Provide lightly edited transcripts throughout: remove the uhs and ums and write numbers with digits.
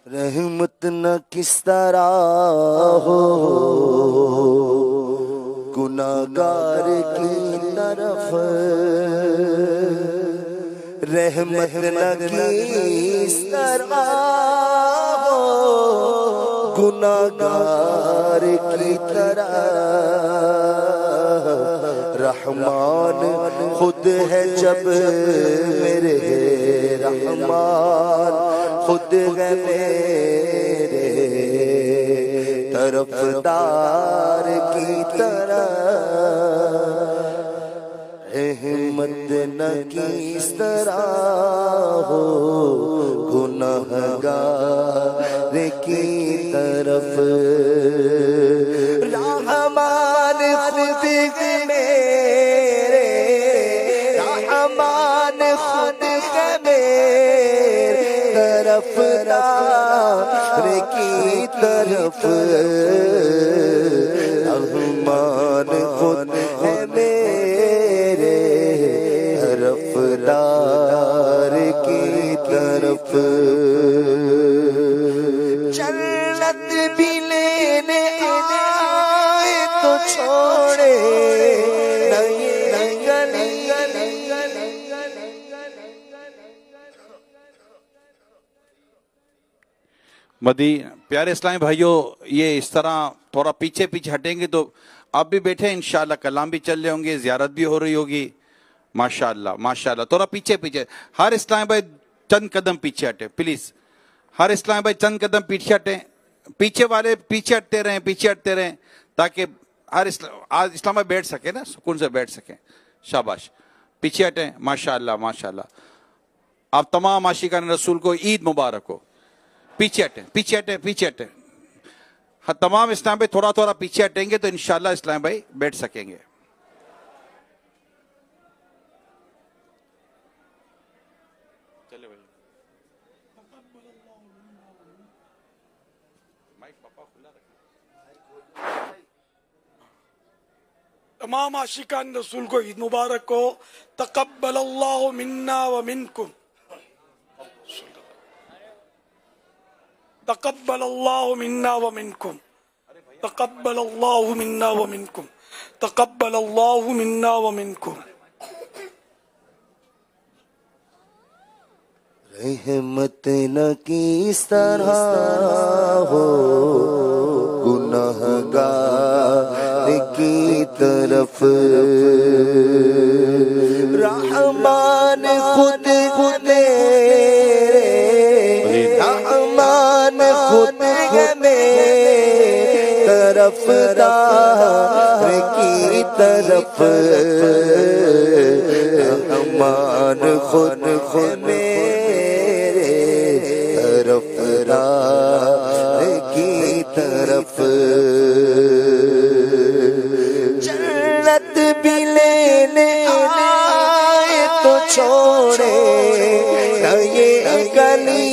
رحمت نہ کس طرح ہو گناہگار کی طرف، رحمت نہ کس طرح ہو گناہگار کی طرح، رحمان خود ہے جب میرے رحمان خود ہے میرے طرفدار کی طرح، رحمت نہ کس طرح ہو گناہگار کی طرف، رحمان خود ہے میرے رحمان خود ہے میرے طرفدار کی طرف، رحمان خود ہے میرے طرفدار کی طرف، جنت بھی لینے آئے تو چھوڑے نہ یہ گلی، پیارے اسلامی بھائیوں، یہ اس طرح تھوڑا پیچھے پیچھے ہٹیں گے تو آپ بھی بیٹھے انشاءاللہ، کلام بھی چل رہے ہوں گے، زیارت بھی ہو رہی ہوگی، ماشاءاللہ ماشاءاللہ۔ تھوڑا پیچھے پیچھے، ہر اسلامی بھائی چند قدم پیچھے ہٹے پلیز، ہر اسلامی بھائی چند قدم پیچھے ہٹیں، پیچھے والے پیچھے ہٹتے رہیں تاکہ ہر اسلام بھائی بیٹھ سکے نا، سکون سے بیٹھ سکیں، شاباش، پیچھے ہٹیں، ماشاءاللہ ماشاءاللہ۔ آپ تمام عاشقان رسول کو عید مبارک ہو، پیچھے ہٹیں، تمام اسلام بھائی تھوڑا تھوڑا پیچھے ہٹیں گے تو انشاءاللہ اسلام بھائی بیٹھ سکیں گے۔ چلے بھائی، تمام عاشقان رسول کو عید مبارک ہو۔ تقبل اللہ منا ومنکم، تقبل اللہ منا ومنکم، تقبل اللہ منا ومنکم، تقبل اللہ منا ومنکم۔ رحمت نہ کس طرح ہو گناہگار کی طرف، رحمان خود میرے رحمان خود ہے میرے طرفدار کی طرف، رحمان خود میرے طرفدار کی طرف، جنت بھی لینے آئے تو چھوڑے نہ یہ گلی،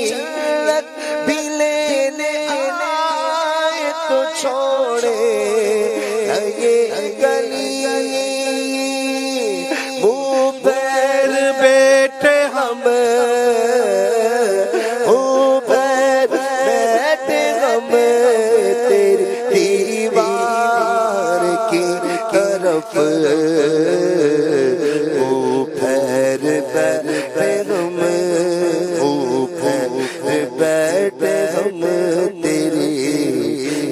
جنت بھی لینے آئے تو چھوڑے نہ یہ گلی، منہ پیر بیٹھے ہم تیری دیوار کی طرف، او پھیر بیٹھے ہم تیری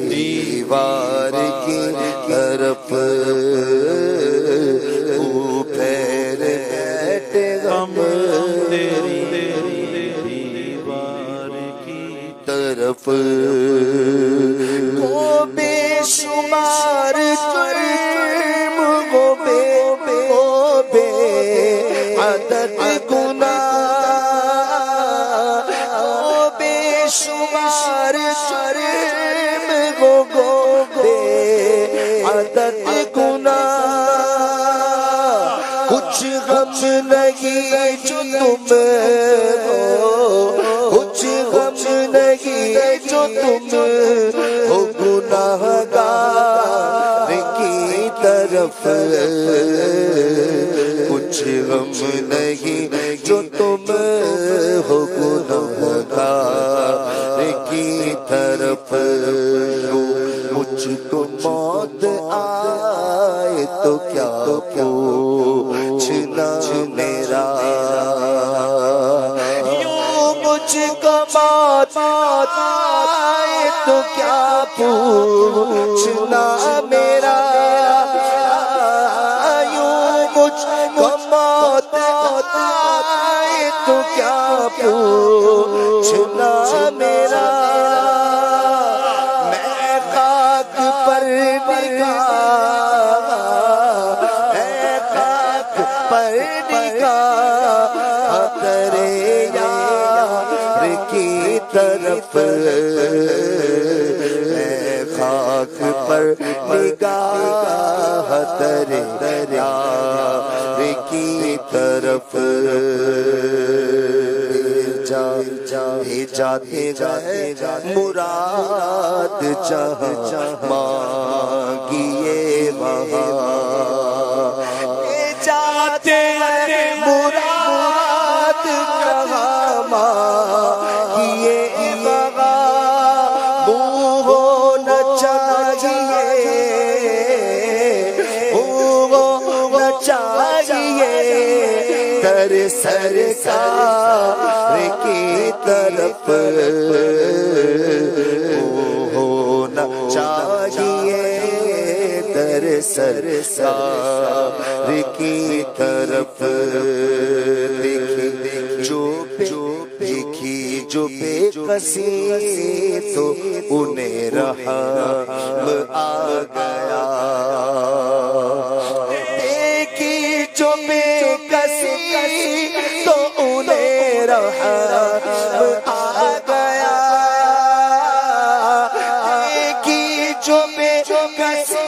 دیوار کی طرف، او پھیر بیٹھے ہم تیری دیوار کی طرف، گو بے شمار جرم گو بے عدد گناہ، گو بے شمار جرم گو بے عدد گناہ، کچھ غم نہیں جو تم ہو، کچھ غم نہیں جو تم ہو گناہگار کی طرف، کچھ غم نہیں جو تم ہو گناہگار یوں مجھ کو موت آئے تو کیا پوچھنا میرا، یوں مجھ کو موت آئے تو کیا پوچھنا میرا، یوں مجھ کو موت آئے تو کیا پوچھنا میرا، میں خاک پر نگاہ، میں خاک پر نگاہ تیرے یار کی طرف، میں خاک پر نگاہ تیرے یار کی طرف، جاتے گئے مراد جہاں مانگیے وہاں، جاتے مراد جہاں مانگیے وہاں، منہ ہونا چاہیے، منہ ہونا چاہیے در سرکار کی طرف، ہونا چاہیے در سرکار کی طرف، دیکھی جو بے کسی تو انہیں رحم آ گیا، دیکھی جو بے کسی تو انہیں رحم آ گیا، دیکھی جو بے کسی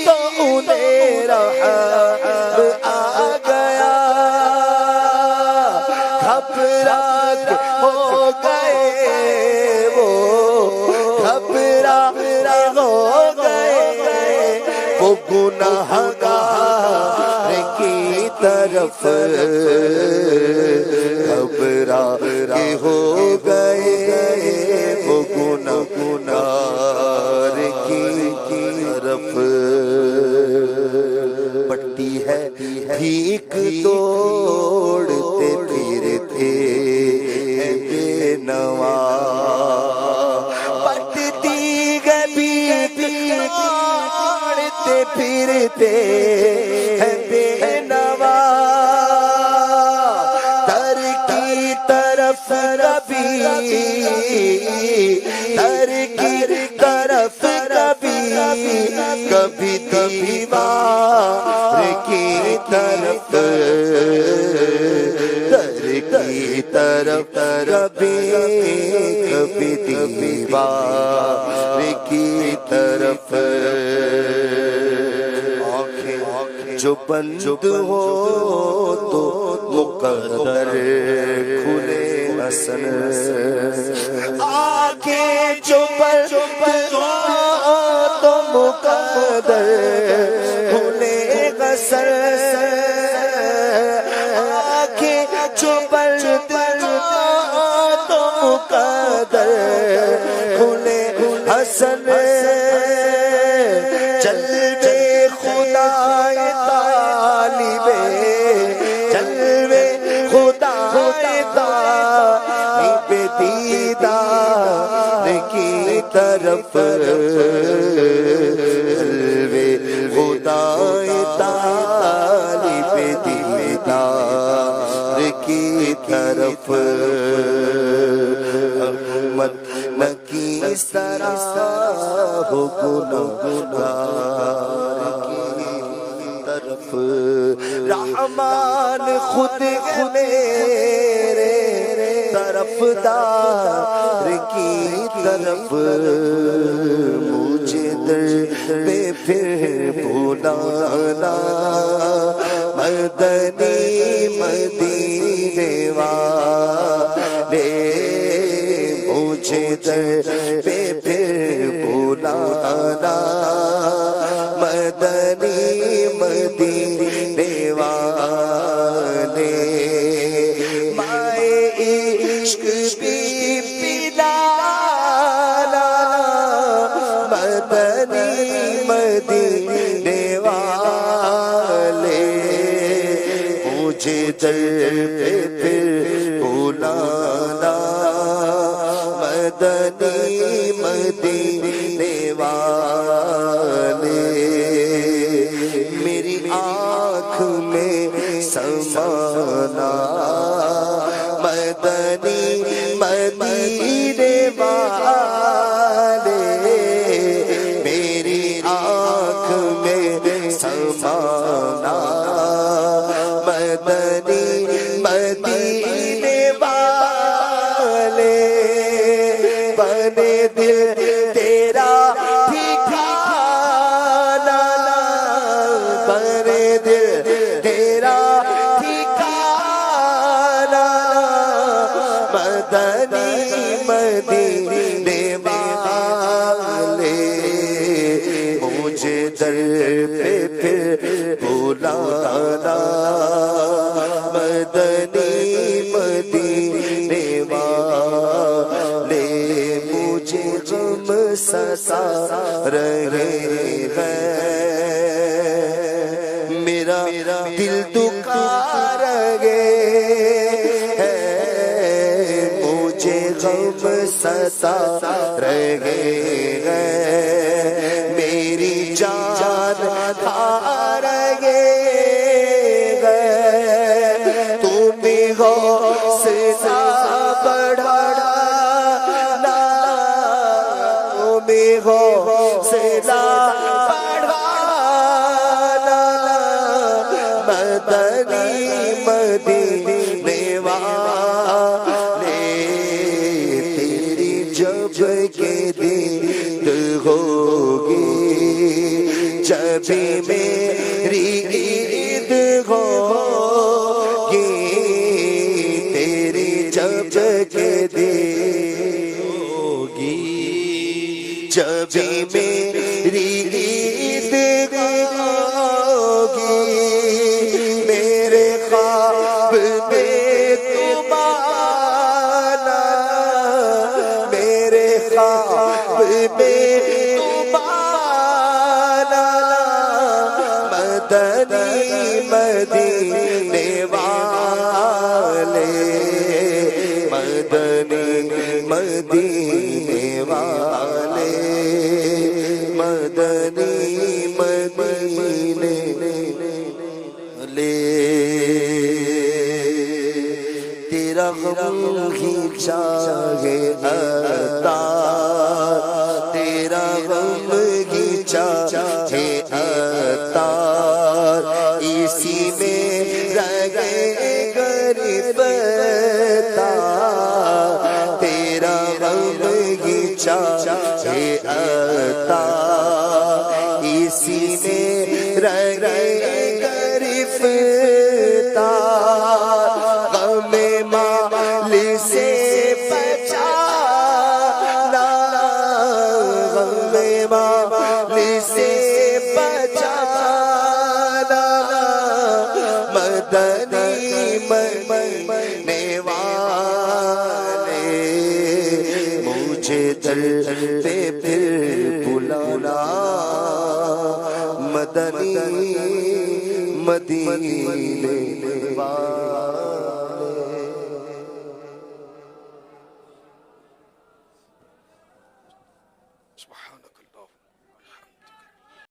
تو انہیں رحم آ گیا، گھبرا ہو گئے وہ، گھبرا ہو گئے وہ گناہگار کی طرف، گھبرا کے ہو گئے وہ گناہگار کی طرف، پٹی ہے بھیک توڑتے پھرتے بے نوا، پٹتی ہے بھیک توڑتے پھرتے بے نوا، در کی طرف کبھی، در کی طرف کبھی، کبھی دیوار کی طرف، در کی طرف کبھی، کبھی دیوار کی طرف، جو بند ہو تو مقدر کھلے حسن، آنکھیں جو بند ہو تو مقدر کھلے حسن، آنکھیں جو بند ہو تو مقدر کھلے حسن، جلوے خدا طالب، جلوے خدا طالب دیدار کی طرف، جلوے خدا طالب دیدار کی طرف، احمد نکی اس طرح ہو گناہگار کی طرف، رحمان خود میرے طرفدار کی طرف، مجھے در پہ پھر بلانا، مدنی مدینے والے مجھے در پہ پھر بلانا، مدنی مدینے والے، مائے عشق بھی پلانا مدنی مدینے والے مجھے در پہ پھر بلانا مدنی مدینے والے میری آنکھ میں سمانا مدنی مدینے والے میری آنکھ میں سمانا مدنی مدینے والے بنے دل تیرا ٹھکانا بنے دل تیرا ٹھکانا مدنی مدینے والے مجھے در پہ پھر بلانا مدنی مدینے والے مجھے غم ستا رہے ہیں میرا دل دکھا رہے ہیں مجھے غم ستا رہے ہیں میری جان کھا رہے ہیں تم حوصلہ بڑھانا تم حوصلہ بڑھانا مدنی مدینے والے تیری جب کے دید ہوگی جب میری عید ہوگی تیری جب کے دید ہوگی جب میری عید ہوگی میرے خواب میں تم آنا میرے خواب میں تم آنا مدنی مدینے والے مدنی مدینے والے مدنی مدینے والے تیرا غم ہی چاہے عطا تیرا غم ہی چاہے عطا اسی میں رہے گرفتا تیرا غم ہی چاہے عطا اسی میں رہے گرفتا غم مال سے بچانا غم مال سے بچانا مدنی مدینے والے مجھے در پہ پھر بلانا مدنی مدینے والے سبحانك اللهم